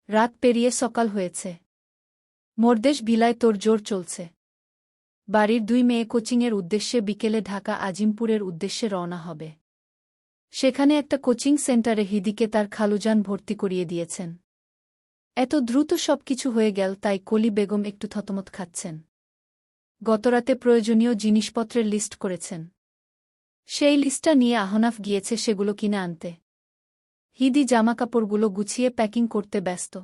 রাত পেরিয়ে সকাল হয়েছে। মোরদেশ ভিলায় তোড়জোড় চলছে। বাড়ির 2 মেয়ে কোচিংয়ের উদ্দেশ্যে বিকেলে ঢাকা আজিমপুরের উদ্দেশ্যে রওনা হবে। সেখানে একটা কোচিং সেন্টারে হিদিকে তার খালুজান ভর্তি করিয়ে দিয়েছেন। এত দ্রুত সবকিছু হয়ে গেল তাই কলি বেগম একটু থতমত খাচ্ছেন। গতরাতে প্রয়োজনীয় জিনিসপত্রের লিস্ট করেছেন। সেই লিস্টটা নিয়ে আহনাফ গিয়েছে সেগুলো কিনে আনতে। হিদি জামাকাপড়গুলো গুছিয়ে প্যাকিং করতে ব্যস্ত।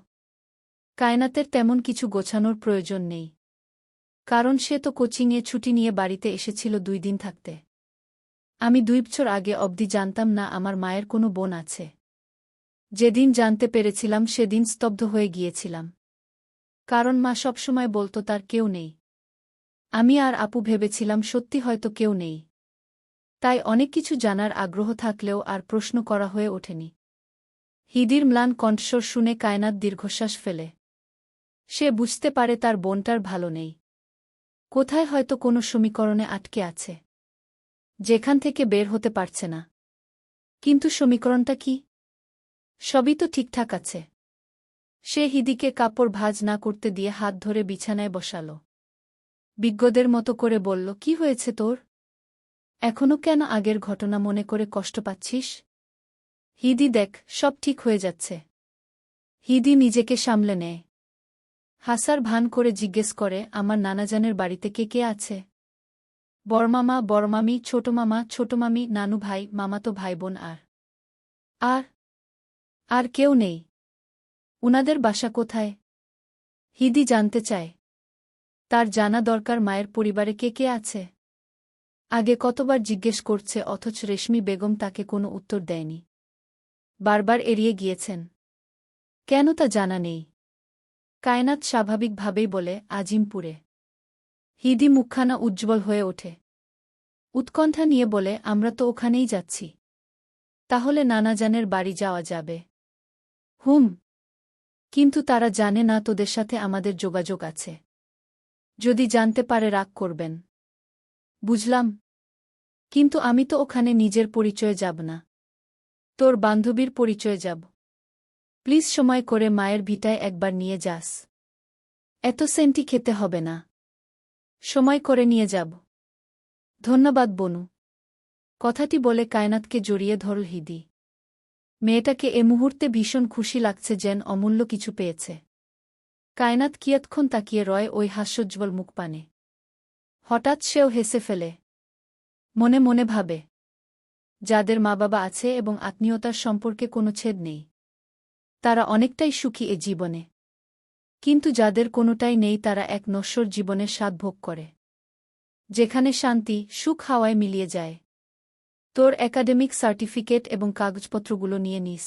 কায়নাতের তেমন কিছু গোছানোর প্রয়োজন নেই, কারণ সে তো কোচিংয়ে ছুটি নিয়ে বাড়িতে এসেছিল 2 দিন থাকতে। আমি 2 বছর আগে অবধি জানতাম না আমার মায়ের কোনো বোন আছে। যেদিন জানতে পেরেছিলাম সেদিন স্তব্ধ হয়ে গিয়েছিলাম, কারণ মা সবসময় বলতো তার কেউ নেই। আমি আর আপু ভেবেছিলাম সত্যি হয়তো কেউ নেই। তাই অনেক কিছু জানার আগ্রহ থাকলেও আর প্রশ্ন করা হয়ে ওঠেনি। হিদির ম্লান কণ্ঠস্বর শুনে কায়নাত দীর্ঘশ্বাস ফেলে। সে বুঝতে পারে তার বোনটার ভালো নেই। কোথায় হয়তো কোনো সমীকরণে আটকে আছে, যেখান থেকে বের হতে পারছে না। কিন্তু সমীকরণটা কি? সবই তো ঠিকঠাক আছে। সে হিদিকে কাপড় ভাঁজ না করতে দিয়ে হাত ধরে বিছানায় বসাল। বিজ্ঞদের মতো করে বলল, কি হয়েছে তোর? এখনো কেন আগের ঘটনা মনে করে কষ্ট পাচ্ছিস? হিদি, দেখ, সব ঠিক হয়ে যাচ্ছে। হিদি নিজেকে সামলে নেয়। হাসার ভান করে জিজ্ঞেস করে, আমার নানাজানের বাড়িতে কে কে আছে? বড়মামা, বড়মামি, ছোটমামা, ছোটমামি, নানু ভাই, মামাতো ভাই বোন আর আর কেউ নেই। উনাদের বাসা কোথায়? হিদি জানতে চায়। তার জানা দরকার মায়ের পরিবারে কে কে আছে। আগে কতবার জিজ্ঞেস করছে, অথচ রেশমি বেগম তাকে কোনো উত্তর দেয়নি। বারবার এড়িয়ে গিয়েছেন। কেন তা জানা নেই। কায়নাত স্বাভাবিকভাবেই বলে, আজিমপুরে। হিদি মুখখানা উজ্জ্বল হয়ে ওঠে। উৎকণ্ঠা নিয়ে বলে, আমরা তো ওখানেই যাচ্ছি। তাহলে নানাজানের বাড়ি যাওয়া যাবে? হুম। কিন্তু তারা জানে না তোদের সাথে আমাদের যোগাযোগ আছে। যদি জানতে পারে রাগ করবেন। বুঝলাম, কিন্তু আমি তো ওখানে নিজের পরিচয়ে যাব না। তোর বান্ধবীর পরিচয়ে যাব। প্লিজ সময় করে মায়ের ভিটায় একবার নিয়ে যাস। এত সেন্টি খেতে হবে না। সময় করে নিয়ে যাব। ধন্যবাদ বনু। কথাটি বলে কায়নাতকে জড়িয়ে ধরল হিদি। মেয়েটাকে এ মুহূর্তে ভীষণ খুশি লাগছে, যেন অমূল্য কিছু পেয়েছে। কায়নাত কিয়ৎক্ষণ তাকিয়ে রয় ওই হাস্যোজ্জ্বল মুখপানে। হঠাৎ সেও হেসে ফেলে। মনে মনে ভাবে, যাদের মা বাবা আছে এবং আত্মীয়তার সম্পর্কে কোনো ছেদ নেই, তারা অনেকটাই সুখী এ জীবনে। কিন্তু যাদের কোনোটাই নেই তারা এক নশ্বর জীবনের স্বাদ ভোগ করে, যেখানে শান্তি, সুখ হাওয়ায় মিলিয়ে যায়। তোর একাডেমিক সার্টিফিকেট এবং কাগজপত্রগুলো নিয়ে নিস।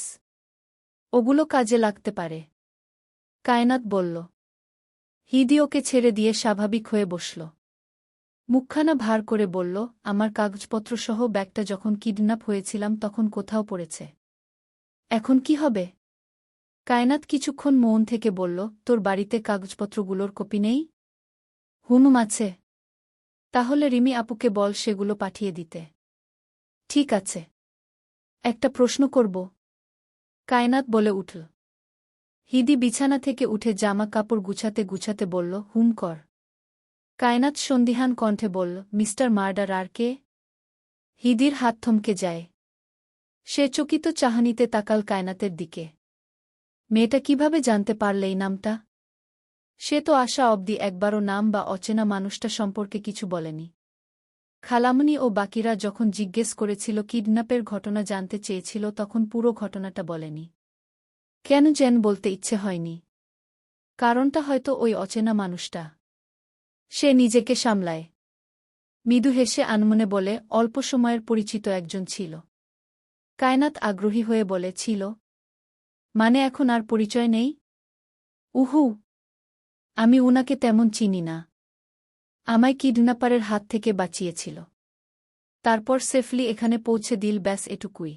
ওগুলো কাজে লাগতে পারে। কায়নাত বলল। হিদি ওকে ছেড়ে দিয়ে স্বাভাবিক হয়ে বসল। মুখখানা ভার করে বলল, আমার কাগজপত্রসহ ব্যাগটা যখন কিডন্যাপ হয়েছিলাম তখন কোথাও পড়েছে। এখন কি হবে? কায়নাত কিছুক্ষণ মৌন থেকে বলল, তোর বাড়িতে কাগজপত্রগুলোর কপি নেই? হুম, আছে। তাহলে রিমি আপুকে বল সেগুলো পাঠিয়ে দিতে। ঠিক আছে। একটা প্রশ্ন করব? কায়নাত বলে উঠল। হিদি বিছানা থেকে উঠে জামা কাপড় গুছাতে গুছাতে বলল, হুম কর। কায়নাত সন্দিহান কণ্ঠে বলল, মিস্টার মার্ডারার কে? হিদির হাত থমকে যায়। সে চকিত চাহনিতে তাকাল কায়নাতের দিকে। মেয়েটা কিভাবে জানতে পারলে এই নামটা? সে তো আসা অবধি একবারও নাম বা অচেনা মানুষটা সম্পর্কে কিছু বলেনি। খালামণি ও বাকিরা যখন জিজ্ঞেস করেছিল, কিডন্যাপের ঘটনা জানতে চেয়েছিল, তখন পুরো ঘটনাটা বলেনি। কেন যেন বলতে ইচ্ছে হয়নি। কারণটা হয়তো ওই অচেনা মানুষটা। সে নিজেকে সামলায়। মৃদু হেসে আনমনে বলে, অল্প সময়ের পরিচিত একজন ছিল। কায়নাত আগ্রহী হয়ে বলে, ছিল মানে এখন আর পরিচয় নেই? উহু, আমি উনাকে তেমন চিনি না। আমায় কিডন্যাপারের হাত থেকে বাঁচিয়েছিল। তারপর সেফলি এখানে পৌঁছে দিল, ব্যাস এটুকুই।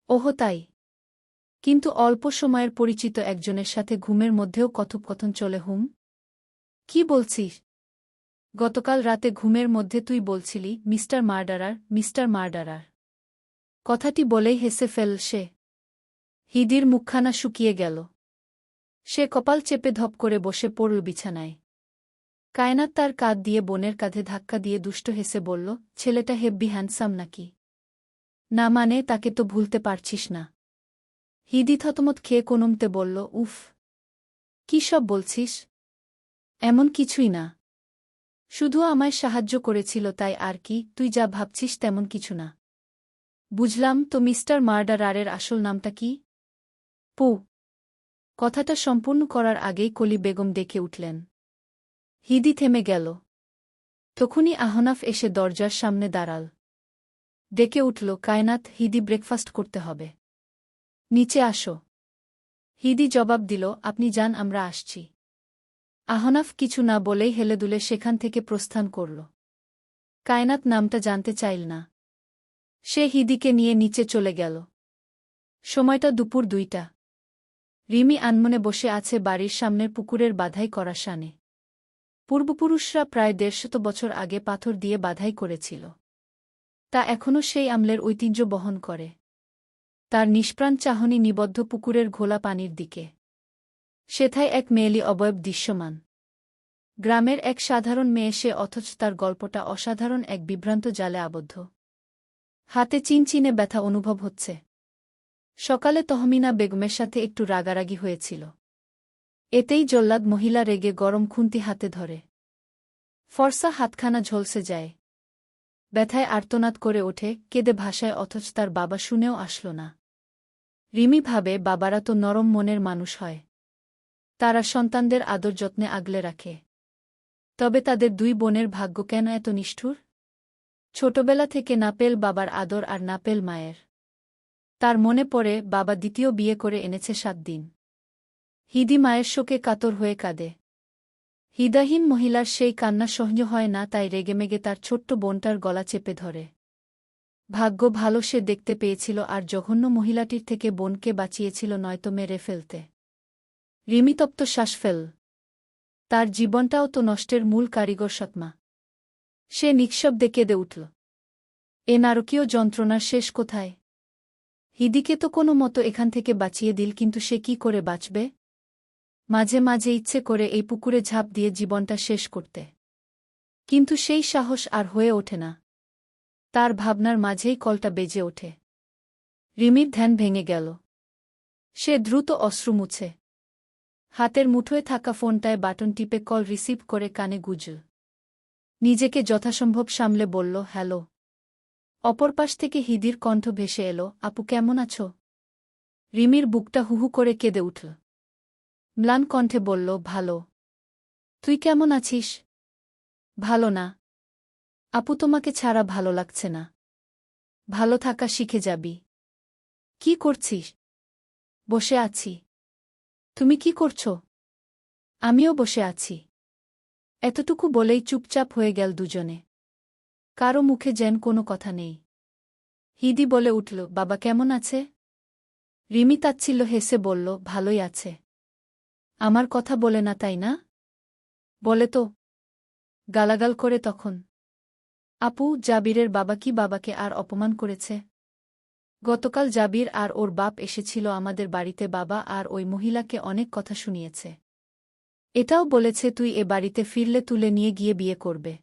ওহো তাই? কিন্তু অল্প সময়ের পরিচিত একজনের সাথে ঘুমের মধ্যেও কথোপকথন চলে? হুম। কি বলছিস? গতকাল রাতে ঘুমের মধ্যে তুই বলছিলি, মিস্টার মার্ডারার, মিস্টার মার্ডারার। কথাটি বলেই হেসে ফেল সে। হিদির মুখখানা শুকিয়ে গেল। সে কপাল চেপে ধপ করে বসে পড়ল বিছানায়। কায়নাত তার কাঁধ দিয়ে বোনের কাঁধে ধাক্কা দিয়ে দুষ্ট হেসে বলল, ছেলেটা হেব্বি হ্যান্ডসাম নাকি? না মানে, তাকে তো ভুলতে পারছিস না? হিদি থতমত খেয়ে কোনমতে বলল, উফ, কি সব বলছিস? এমন কিছুই না, শুধু আমায় সাহায্য করেছিল তাই আর কি, তুই যা ভাবছিস তেমন কিছু না। বুঝলাম তো, মিস্টার মার্ডারারের আসল নামটা কি? পু। কথাটা সম্পূর্ণ করার আগেই কলি বেগম ডেকে উঠলেন। হিদি থেমে গেল। তখনই আহনাফ এসে দরজার সামনে দাঁড়াল। ডেকে উঠল, কায়নাত, হিদি, ব্রেকফাস্ট করতে হবে। নিচে আসো। হিদি জবাব দিল, আপনি যান, আমরা আসছি। আহনাফ কিছু না বলেই হেলেদুলে সেখান থেকে প্রস্থান করল। কায়নাত নামটা জানতে চাইল না। সে হিদিকে নিয়ে নিচে চলে গেল। সময়টা দুপুর 2টা। রিমি আনমনে বসে আছে বাড়ির সামনের পুকুরের বাধাই করা শানে। পূর্বপুরুষরা প্রায় 150 বছর আগে পাথর দিয়ে বাধাই করেছিল। তা এখনও সেই আমলের ঐতিহ্য বহন করে। তার নিষ্প্রাণ চাহনি নিবদ্ধ পুকুরের ঘোলা পানির দিকে। সেথায় এক মেয়েলি অবয়ব দৃশ্যমান। গ্রামের এক সাধারণ মেয়ে সে, অথচ তার গল্পটা অসাধারণ এক বিভ্রান্ত জালে আবদ্ধ। হাতে চিনচিনে ব্যথা অনুভব হচ্ছে। সকালে তহমিনা বেগমের সাথে একটু রাগারাগি হয়েছিল। এতেই জল্লাদ মহিলা রেগে গরম খুন্তি হাতে ধরে। ফর্সা হাতখানা ঝলসে যায়। ব্যথায় আর্তনাদ করে ওঠে, কেঁদে ভাষায়, অথচ তার বাবা শুনেও আসল না। রিমি ভাবে, বাবারা তো নরম মনের মানুষ হয়। তারা সন্তানদের আদর যত্নে আগলে রাখে। তবে তাদের 2 বোনের ভাগ্য কেন এত নিষ্ঠুর? ছোটবেলা থেকে না পেল বাবার আদর আর না পেল মায়ের। তার মনে পড়ে, বাবা দ্বিতীয় বিয়ে করে এনেছে 7 দিন। হিদি মায়ের শোকে কাতর হয়ে কাঁদে। হৃদয়হীন মহিলার সেই কান্না সহ্য হয় না, তাই রেগেমেগে তার ছোট্ট বোনটার গলা চেপে ধরে। ভাগ্য ভালো সে দেখতে পেয়েছিল আর জঘন্য মহিলাটির থেকে বোনকে বাঁচিয়েছিল, নয়তো মেরে ফেলতে। রিমি তপ্ত শ্বাস ফেল। তার জীবনটাও তো নষ্টের মূল কারিগর সৎমা। সে নিঃশব্দে কেঁদে উঠল। এ নারকীয় যন্ত্রণার শেষ কোথায়? হিদিকে তো কোনো মতো এখান থেকে বাঁচিয়ে দিল, কিন্তু সে কি করে বাঁচবে? মাঝে মাঝে ইচ্ছে করে এই পুকুরে ঝাঁপ দিয়ে জীবনটা শেষ করতে, কিন্তু সেই সাহস আর হয়ে ওঠে না। তার ভাবনার মাঝেই কলটা বেজে ওঠে। রিমির ধ্যান ভেঙে গেল। সে দ্রুত অশ্রু মুছে হাতের মুঠোয় থাকা ফোনটায় বাটন টিপে কল রিসিভ করে কানে গুজল। নিজেকে যথাসম্ভব সামলে বলল, হ্যালো। অপর পাশ থেকে হিদির কণ্ঠ ভেসে এলো, আপু কেমন আছো? রিমির বুকটা হুহু করে কেঁদে উঠল। ম্লান কণ্ঠে বলল, ভালো। তুই কেমন আছিস? ভালো না আপু, তোমাকে ছাড়া ভালো লাগছে না। ভালো থাকা শিখে যাবি। কি করছিস? বসে আছি। তুমি কি করছো? আমিও বসে আছি। এতটুকু বলেই চুপচাপ হয়ে গেল দুজনে। কারো মুখে যেন কোনো কথা নেই। হিদি বলে উঠল, বাবা কেমন আছে? রিমি তাচ্ছিল্য হেসে বলল, ভালোই আছে। আমার কথা বলে না, তাই না? বলে তো। গালাগাল করে তখন। আপু, জাবিরের বাবা কি বাবাকে আর অপমান করেছে? গতকাল জাবির আর ওর বাপ এসেছিল আমাদের বাড়িতে, বাবা আর ওই মহিলাকে অনেক কথা শুনিয়েছে। এটাও বলেছে তুই এ বাড়িতে ফিরলে তুলে নিয়ে গিয়ে বিয়ে করবে।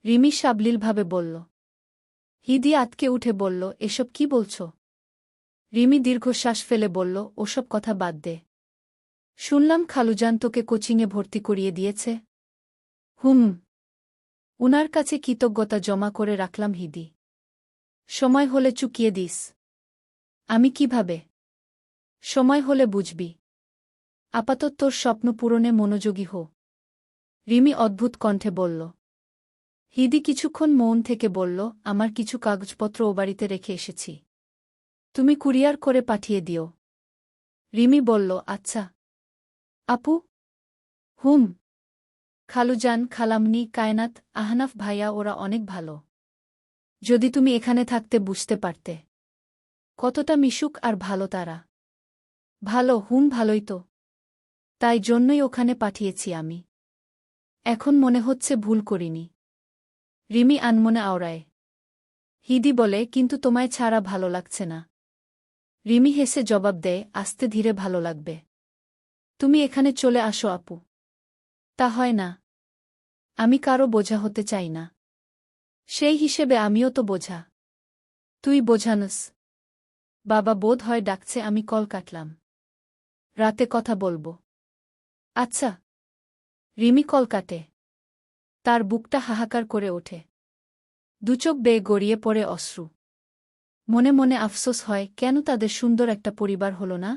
রিমি সাবলীলভাবে বলল। হিদি আতকে উঠে বলল, এসব কি বলছ? রিমি দীর্ঘশ্বাস ফেলে বলল, ওসব কথা বাদ দে। শুনলাম খালুজান তোকে কোচিংয়ে ভর্তি করিয়ে দিয়েছে। হুম। উনার কাছে কৃতজ্ঞতা জমা করে রাখলাম হিদি। সময় হলে চুকিয়ে দিস। আমি কিভাবে? সময় হলে বুঝবি। আপাতত তোর স্বপ্ন পূরণে মনোযোগী হো। রিমি অদ্ভুত কণ্ঠে বলল। হিদি কিছুক্ষণ মৌন থেকে বলল, আমার কিছু কাগজপত্র ও বাড়িতে রেখে এসেছি। তুমি কুরিয়ার করে পাঠিয়ে দিও। রিমি বলল, আচ্ছা। আপু? হুম। খালুজান, খালামনি, কায়নাত, আহনাফ ভাইয়া, ওরা অনেক ভালো। যদি তুমি এখানে থাকতে বুঝতে পারতে কতটা মিশুক আর ভালো তারা। ভালো? হুম, ভালোই তো। তাই জন্যই ওখানে পাঠিয়েছি আমি। এখন মনে হচ্ছে ভুল করিনি। রিমি আনমনে আওড়ায়। হিদি বলে, কিন্তু তোমায় ছাড়া ভালো লাগছে না। রিমি হেসে জবাব দেয়, আস্তে ধীরে ভালো লাগবে। তুমি এখানে চলে আসো আপু। তা হয় না। আমি কারো বোঝা হতে চাই না। সেই হিসেবে আমিও তো বোঝা। তুই বোঝানস। বাবা বোধ হয় ডাকছে, আমি কল কাটলাম। রাতে কথা বলবো। আচ্ছা। রিমি কল কাটে। তার বুকটা হাহাকার করে ওঠে। দুচোখ বেয়ে গড়িয়ে পড়ে অশ্রু। মনে মনে আফসোস হয়, কেন তাদের সুন্দর একটা পরিবার হল না?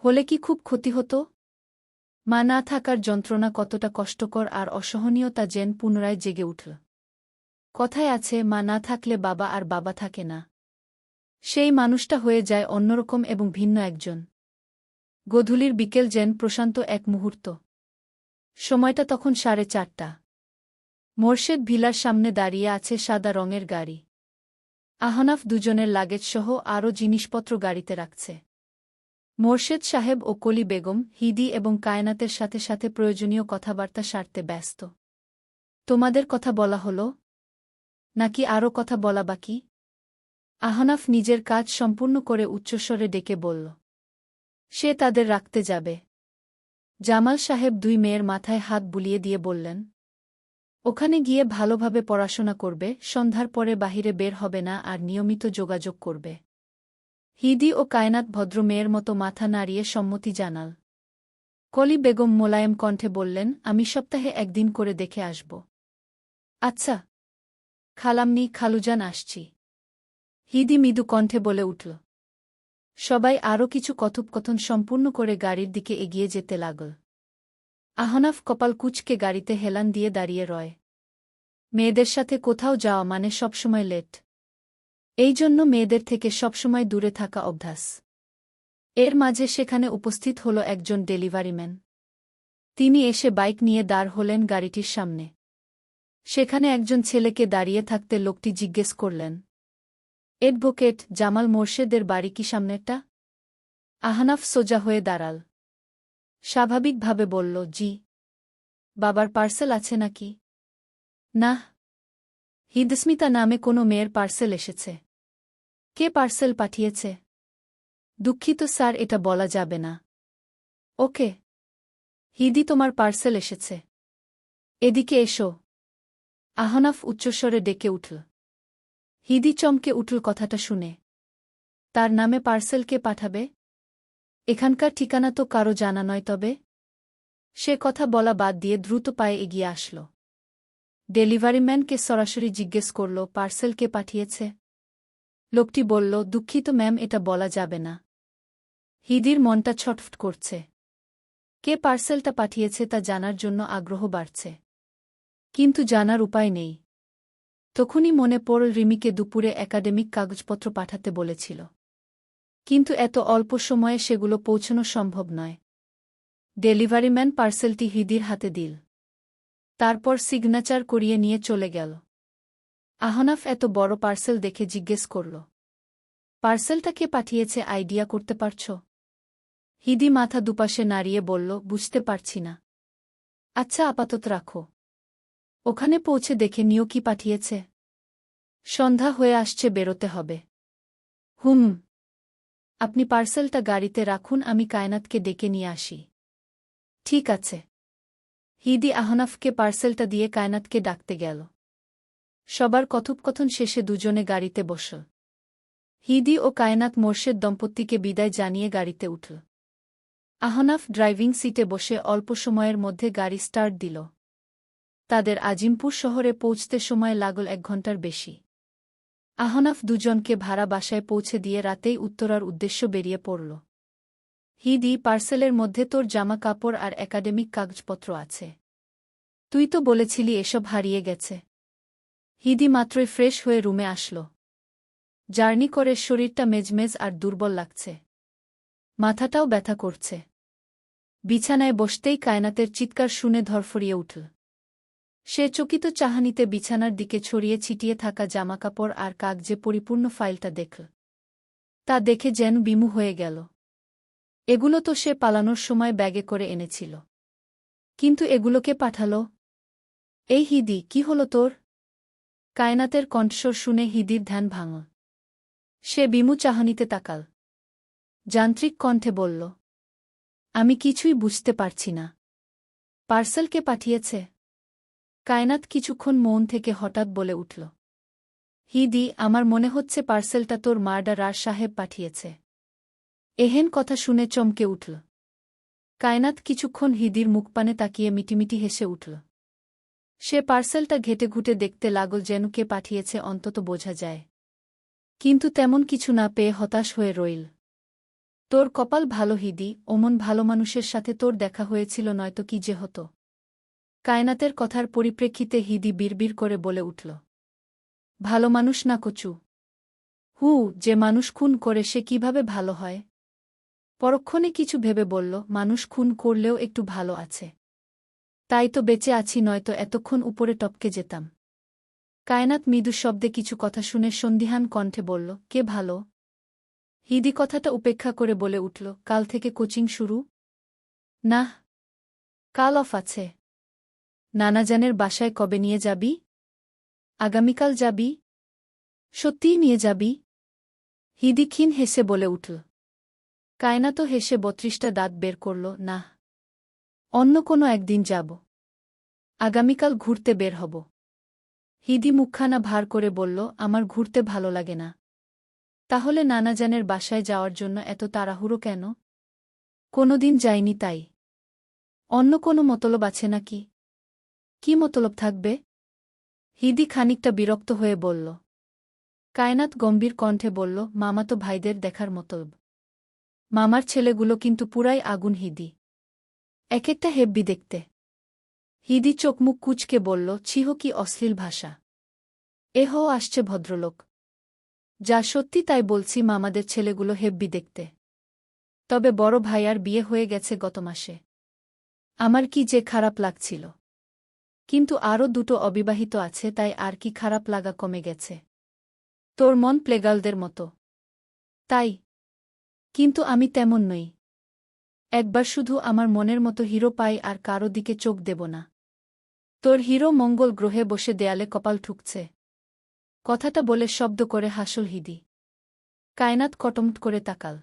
হলে কি খুব ক্ষতি হতো? মা না থাকার যন্ত্রণা কতটা কষ্টকর আর অসহনীয় তা জেন পুনরায় জেগে উঠল। কথায় আছে, মা না থাকলে বাবা আর বাবা থাকে না। সেই মানুষটা হয়ে যায় অন্যরকম এবং ভিন্ন একজন। গোধূলির বিকেল যেন প্রশান্ত এক মুহূর্ত। সময়টা তখন 4:30। মোরশেদ ভিলার সামনে দাঁড়িয়ে আছে সাদা রঙের গাড়ি। আহনাফ দুজনের লাগেজসহ আরও জিনিসপত্র গাড়িতে রাখছে। মোরশেদ সাহেব ও কলি বেগম, হিদি এবং কায়নাতের সাথে সাথে প্রয়োজনীয় কথাবার্তা সারতে ব্যস্ত। তোমাদের কথা বলা হলো? নাকি আরও কথা বলা বাকি? আহনাফ নিজের কাজ সম্পূর্ণ করে উচ্চস্বরে ডেকে বলল। সে তাদের রাখতে যাবে। জামাল সাহেব দুই মেয়ের মাথায় হাত বুলিয়ে দিয়ে বললেন, ওখানে গিয়ে ভালোভাবে পড়াশোনা করবে, সন্ধ্যার পরে বাহিরে বের হবে না আর নিয়মিত যোগাযোগ করবে। হিদি ও কায়নাত ভদ্র মেয়ের মতো মাথা নাড়িয়ে সম্মতি জানাল। কলি বেগম মোলায়েম কণ্ঠে বললেন, আমি সপ্তাহে একদিন করে দেখে আসব। আচ্ছা খালাম্নি, খালুজান আসছি। হিদি মৃদু কণ্ঠে বলে উঠল। সবাই আরও কিছু কথোপকথন সম্পূর্ণ করে গাড়ির দিকে এগিয়ে যেতে লাগল। আহনাফ কপাল কুঁচকে গাড়িতে হেলান দিয়ে দাঁড়িয়ে রয়। মেয়েদের সাথে কোথাও যাওয়া মানে সবসময় লেট। এই জন্য মেয়েদের থেকে সবসময় দূরে থাকা অভ্যাস। এর মাঝে সেখানে উপস্থিত হল একজন ডেলিভারিম্যান। তিনি এসে বাইক নিয়ে দাঁড় হলেন গাড়িটির সামনে। সেখানে একজন ছেলেকে দাঁড়িয়ে থাকতে লোকটি জিজ্ঞেস করলেন, অ্যাডভোকেট জামাল মোরশেদের বাড়ি কি সামনেরটা? আহনাফ সোজা হয়ে দাঁড়াল। স্বাভাবিকভাবে বলল, জি। বাবার পার্সেল আছে নাকি? না। হিদস্মিতা নামে কোনো মেয়ের পার্সেল এসেছে। কে পার্সেল পাঠিয়েছে? দুঃখিত স্যার, এটা বলা যাবে না। ওকে। হিদি, তোমার পার্সেল এসেছে। এদিকে এসো। আহনাফ উচ্চস্বরে ডেকে উঠল। হিদি চমকে উঠল কথাটা শুনে। তার নামে পার্সেল কে পাঠাবে? এখানকার ঠিকানা তো কারো জানা নয় তবে? সে কথা বলা বাদ দিয়ে দ্রুত পায়ে এগিয়ে আসল। ডেলিভারিম্যানকে সরাসরি জিজ্ঞেস করল, পার্সেল কে পাঠিয়েছে? লোকটি বলল, দুঃখিত ম্যাম, এটা বলা যাবে না। হিদির মনটা ছটফট করছে। কে পার্সেলটা পাঠিয়েছে তা জানার জন্য আগ্রহ বাড়ছে। কিন্তু জানার উপায় নেই। তখনই মনে পড়ল রিমিকে দুপুরে একাডেমিক কাগজপত্র পাঠাতে বলেছিল। কিন্তু এত অল্প সময়ে সেগুলো পৌঁছানো সম্ভব নয়। ডেলিভারিম্যান পার্সেলটি হিদির হাতে দিল। তারপর সিগনেচার করিয়ে নিয়ে চলে গেল। আহনাফ এত বড় পার্সেল দেখে জিজ্ঞেস করল, পার্সেলটা কে পাঠিয়েছে আইডিয়া করতে পারছ? হিদি মাথা দুপাশে নাড়িয়ে বলল, বুঝতে পারছি না। আচ্ছা আপাতত রাখো। ওখানে পৌঁছে দেখে নিও কি পাঠিয়েছে। সন্ধ্যা হয়ে আসছে, বেরোতে হবে। হুম। আপনি পার্সেলটা গাড়িতে রাখুন, আমি কায়নাতকে ডেকে নিয়ে আসি। ঠিক আছে। হিদি আহনাফকে পার্সেলটা দিয়ে কায়নাতকে ডাকতে গেল। সবার কথোপকথন শেষে দুজনে গাড়িতে বসল। হিদি ও কায়নাত মোরশেদ দম্পতিকে বিদায় জানিয়ে গাড়িতে উঠল। আহনাফ ড্রাইভিং সিটে বসে অল্প সময়ের মধ্যে গাড়ি স্টার্ট দিল। তাদের আজিমপুর শহরে পৌঁছতে সময় লাগল 1 ঘণ্টার বেশি। আহনাফ দুজনকে ভাড়া বাসায় পৌঁছে দিয়ে রাতেই উত্তরার উদ্দেশ্য বেরিয়ে পড়ল। হিদি, পার্সেলের মধ্যে তোর জামা কাপড় আর একাডেমিক কাগজপত্র আছে। তুই তো বলেছিলি এসব হারিয়ে গেছে। হিদি মাত্রই ফ্রেশ হয়ে রুমে আসল। জার্নি করে শরীরটা মেজমেজ আর দুর্বল লাগছে। মাথাটাও ব্যথা করছে। বিছানায় বসতেই কায়নাতের চিৎকার শুনে ধরফরিয়ে উঠল। সে চকিত চাহানিতে বিছানার দিকে ছড়িয়ে ছিটিয়ে থাকা জামাকাপড় আর কাগজে পরিপূর্ণ ফাইলটা দেখল। তা দেখে যেন বিমু হয়ে গেল। এগুলো তো সে পালানোর সময় ব্যাগে করে এনেছিল। কিন্তু এগুলোকে পাঠাল? এই হিদি, কি হলো তোর? কায়নাতের কণ্ঠস্বর শুনে হিদির ধ্যান ভাঙল। সে বিমু চাহনিতে তাকাল। যান্ত্রিক কণ্ঠে বলল, আমি কিছুই বুঝতে পারছি না। পার্সেল কে পাঠিয়েছে? কায়নাত কিছুক্ষণ মৌন থেকে হঠাৎ বলে উঠল। হিদি, আমার মনে হচ্ছে পার্সেলটা তোর মার্ডারার সাহেব পাঠিয়েছে। এহেন কথা শুনে চমকে উঠল কায়নাত। কিছুক্ষণ হিদির মুখপানে তাকিয়ে মিটিমিটি হেসে উঠল। সে পার্সেলটা ঘেটে ঘুটে দেখতে লাগল যেন কে পাঠিয়েছে অন্তত বোঝা যায়। কিন্তু তেমন কিছু না পেয়ে হতাশ হয়ে রইল। তোর কপাল ভালো হিদি, অমন ভালো মানুষের সাথে তোর দেখা হয়েছিল, নয়তো কি যে হতো। কায়নাতের কথার পরিপ্রেক্ষিতে হিদি বিড়বিড় করে বলে উঠল। ভালো মানুষ না কচু। যে মানুষ খুন করে সে কিভাবে ভালো হয়? পরক্ষণে কিছু ভেবে বলল, মানুষ খুন করলেও একটু ভালো আছে। তাই তো বেঁচে আছি, নয়তো এতক্ষণ উপরে টপকে যেতাম। কায়নাত মৃদু শব্দে কিছু কথা শুনে সন্দিহান কণ্ঠে বলল, কে ভালো? হিদি কথাটা উপেক্ষা করে বলে উঠল, কাল থেকে কোচিং শুরু? না, কাল অফ আছে। নানাজানের বাসায় কবে নিয়ে যাবি? আগামীকাল যাবি? সত্যিই নিয়ে যাবি? হিদি ক্ষীণ হেসে বলে উঠল। কায়নাতও হেসে ৩২টা দাঁত বের করল, না, অন্য কোনো একদিন যাব। আগামীকাল ঘুরতে বের হব। হিদি মুখখানা ভার করে বলল, আমার ঘুরতে ভালো লাগে না। তাহলে নানাজানের বাসায় যাওয়ার জন্য এত তাড়াহুড়ো কেন? কোনোদিন যাইনি তাই। অন্য কোনো মতলব আছে নাকি? কি মতলব থাকবে? হিদি খানিকটা বিরক্ত হয়ে বলল। কায়নাত গম্ভীর কণ্ঠে বলল, মামাতো ভাইদের দেখার মতলব। মামার ছেলেগুলো কিন্তু পুরাই আগুন হিদি, এক একটা হেব্বি দেখতে। হিদি চোখমুখ কুঁচকে বলল, ছিহ, কি অশ্লীল ভাষা। আসছে ভদ্রলোক। যা সত্যি তাই বলছি, মামাদের ছেলেগুলো হেব্বি দেখতে। তবে বড় ভাইয়ার বিয়ে হয়ে গেছে গত মাসে। আমার কি যে খারাপ লাগছিল। কিন্তু আরও দুটো অবিবাহিত আছে, তাই আর কি খারাপ লাগা কমে গেছে। তোর মন প্লেগালদের মতো, তাই। কিন্তু আমি তেমন নই। একবার শুধু আমার মনের মতো হিরো পাই আর কারো দিকে চোখ দেব না। তোর হিরো মঙ্গল গ্রহে বসে দেয়ালে কপাল ঠুকছে। কথাটা বলে শব্দ করে হাসল হিদি। কায়নাত কটমট করে তাকাল।